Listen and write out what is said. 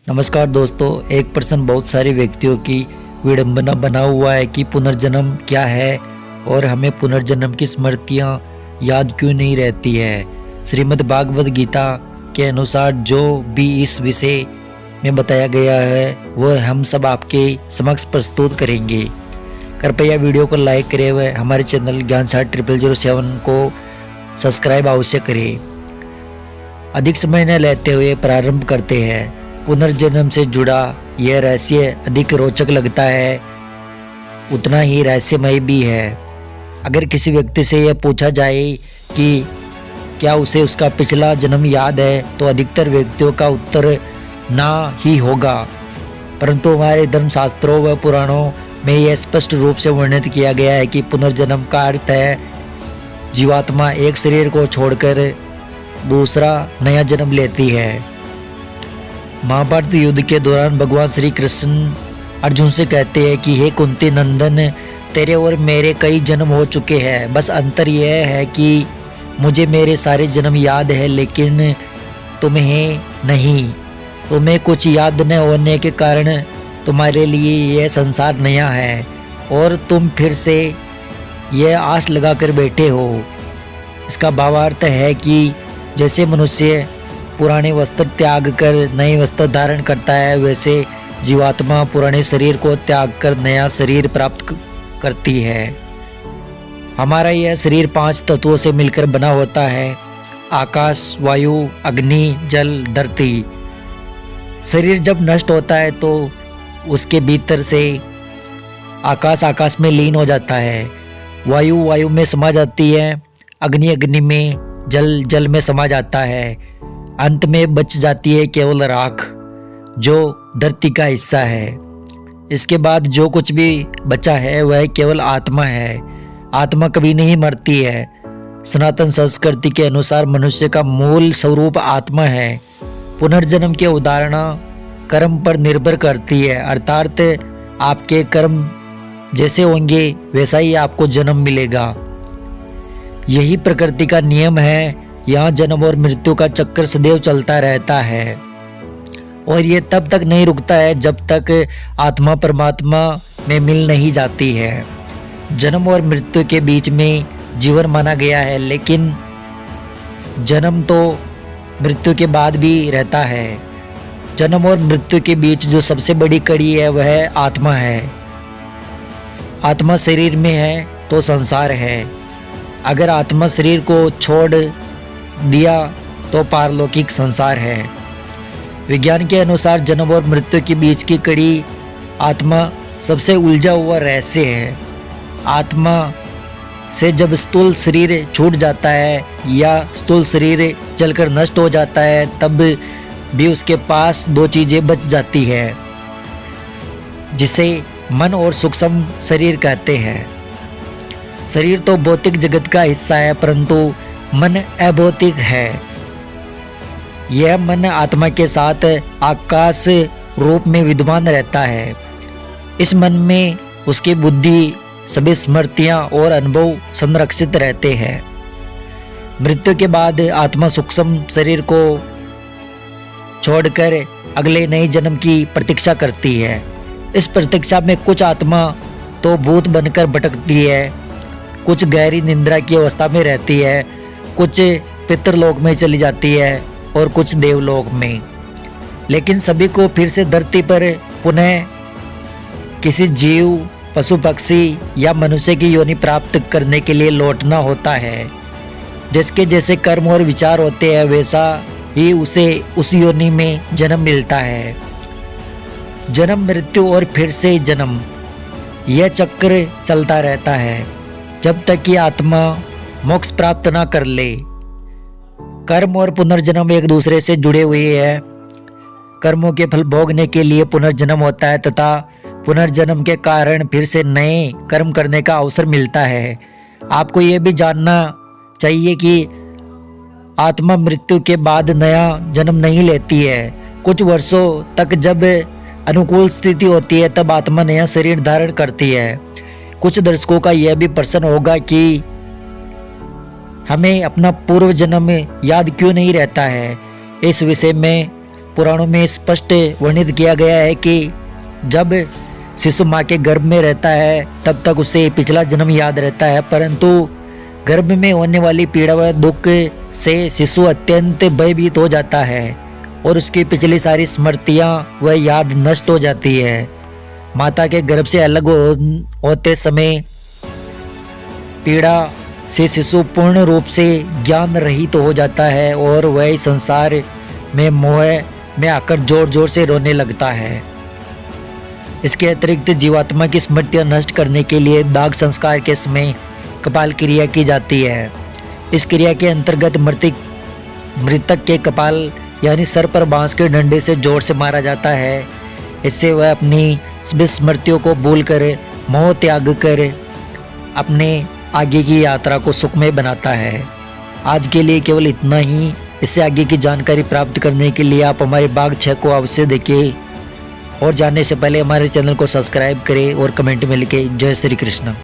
नमस्कार दोस्तों। एक पर्सन बहुत सारे व्यक्तियों की विडंबना बना हुआ है कि पुनर्जन्म क्या है और हमें पुनर्जन्म की स्मृतियाँ याद क्यों नहीं रहती है। श्रीमद् भागवत गीता के अनुसार जो भी इस विषय में बताया गया है वह हम सब आपके समक्ष प्रस्तुत करेंगे। कृपया वीडियो को लाइक करे हुए हमारे चैनल ज्ञान 007 को सब्सक्राइब अवश्य करें। अधिक समय न लेते हुए प्रारंभ करते हैं। पुनर्जन्म से जुड़ा यह रहस्य अधिक रोचक लगता है, उतना ही रहस्यमय भी है। अगर किसी व्यक्ति से यह पूछा जाए कि क्या उसे उसका पिछला जन्म याद है तो अधिकतर व्यक्तियों का उत्तर ना ही होगा। परंतु हमारे धर्मशास्त्रों व पुराणों में यह स्पष्ट रूप से वर्णित किया गया है कि पुनर्जन्म का अर्थ है जीवात्मा एक शरीर को छोड़कर दूसरा नया जन्म लेती है। महाभारत युद्ध के दौरान भगवान श्री कृष्ण अर्जुन से कहते हैं कि हे कुंती नंदन, तेरे और मेरे कई जन्म हो चुके हैं। बस अंतर यह है कि मुझे मेरे सारे जन्म याद है लेकिन तुम्हें नहीं। तुम्हें कुछ याद न होने के कारण तुम्हारे लिए यह संसार नया है और तुम फिर से यह आस लगा कर बैठे हो। इसका भावार्थ है कि जैसे मनुष्य पुराने वस्त्र त्याग कर नए वस्त्र धारण करता है, वैसे जीवात्मा पुराने शरीर को त्याग कर नया शरीर प्राप्त करती है। हमारा यह शरीर 5 तत्वों से मिलकर बना होता है: आकाश, वायु, अग्नि, जल, धरती। शरीर जब नष्ट होता है तो उसके भीतर से आकाश में लीन हो जाता है, वायु में समा जाती है, अग्नि में, जल में समा जाता है। अंत में बच जाती है केवल राख, जो धरती का हिस्सा है। इसके बाद जो कुछ भी बचा है वह केवल आत्मा है। आत्मा कभी नहीं मरती है। सनातन संस्कृति के अनुसार मनुष्य का मूल स्वरूप आत्मा है। पुनर्जन्म की उदाहरणा कर्म पर निर्भर करती है, अर्थात आपके कर्म जैसे होंगे वैसा ही आपको जन्म मिलेगा। यही प्रकृति का नियम है। यहाँ जन्म और मृत्यु का चक्कर सदैव चलता रहता है और ये तब तक नहीं रुकता है जब तक आत्मा परमात्मा में मिल नहीं जाती है। जन्म और मृत्यु के बीच में जीवन माना गया है, लेकिन जन्म तो मृत्यु के बाद भी रहता है। जन्म और मृत्यु के बीच जो सबसे बड़ी कड़ी है वह आत्मा है। आत्मा शरीर में है तो संसार है। अगर आत्मा शरीर को छोड़ दिया तो पारलौकिक संसार है। विज्ञान के अनुसार जन्म और मृत्यु के बीच की कड़ी आत्मा सबसे उलझा हुआ रहस्य है। आत्मा से जब स्थूल शरीर छूट जाता है या स्थूल शरीर जलकर नष्ट हो जाता है तब भी उसके पास 2 चीजें बच जाती है, जिसे मन और सूक्ष्म शरीर कहते हैं। शरीर तो भौतिक जगत का हिस्सा है, परंतु मन अभौतिक है। यह मन आत्मा के साथ आकाश रूप में विद्यमान रहता है। इस मन में उसकी बुद्धि, सभी स्मृतियां और अनुभव संरक्षित रहते हैं। मृत्यु के बाद आत्मा सूक्ष्म शरीर को छोड़कर अगले नए जन्म की प्रतीक्षा करती है। इस प्रतीक्षा में कुछ आत्मा तो भूत बनकर भटकती है, कुछ गहरी निद्रा की अवस्था में रहती है, कुछ पितरलोक में चली जाती है और कुछ देवलोक में। लेकिन सभी को फिर से धरती पर पुनः किसी जीव, पशु पक्षी या मनुष्य की योनि प्राप्त करने के लिए लौटना होता है। जिसके जैसे कर्म और विचार होते हैं वैसा ही उसे उस योनि में जन्म मिलता है। जन्म, मृत्यु और फिर से जन्म, यह चक्र चलता रहता है जब तक कि आत्मा मोक्ष प्राप्त ना कर ले। कर्म और पुनर्जन्म एक दूसरे से जुड़े हुए हैं। कर्मों के फल भोगने के लिए पुनर्जन्म होता है तथा पुनर्जन्म के कारण फिर से नए कर्म करने का अवसर मिलता है। आपको यह भी जानना चाहिए कि आत्मा मृत्यु के बाद नया जन्म नहीं लेती है। कुछ वर्षों तक जब अनुकूल स्थिति होती है तब आत्मा नया शरीर धारण करती है। कुछ दर्शकों का यह भी प्रश्न होगा कि हमें अपना पूर्व जन्म याद क्यों नहीं रहता है। इस विषय में पुराणों में स्पष्ट वर्णित किया गया है कि जब शिशु माँ के गर्भ में रहता है तब तक उसे पिछला जन्म याद रहता है, परंतु गर्भ में होने वाली पीड़ा व दुख से शिशु अत्यंत भयभीत हो जाता है और उसकी पिछली सारी स्मृतियाँ व याद नष्ट हो जाती है। माता के गर्भ से अलग होते समय पीड़ा से शिशु पूर्ण रूप से ज्ञान रहित हो जाता है और वह इस संसार में मोह में आकर जोर जोर से रोने लगता है। इसके अतिरिक्त जीवात्मा की स्मृतियाँ नष्ट करने के लिए दाग संस्कार के समय कपाल क्रिया की जाती है। इस क्रिया के अंतर्गत मृतक के कपाल यानी सर पर बांस के डंडे से जोर से मारा जाता है। इससे वह अपनी सभी स्मृतियों को भूलकर मोह त्याग कर अपने आगे की यात्रा को सुखमय बनाता है। आज के लिए केवल इतना ही। इससे आगे की जानकारी प्राप्त करने के लिए आप हमारे भाग 6 को अवश्य देखें और जानने से पहले हमारे चैनल को सब्सक्राइब करें और कमेंट में लिखें जय श्री कृष्ण।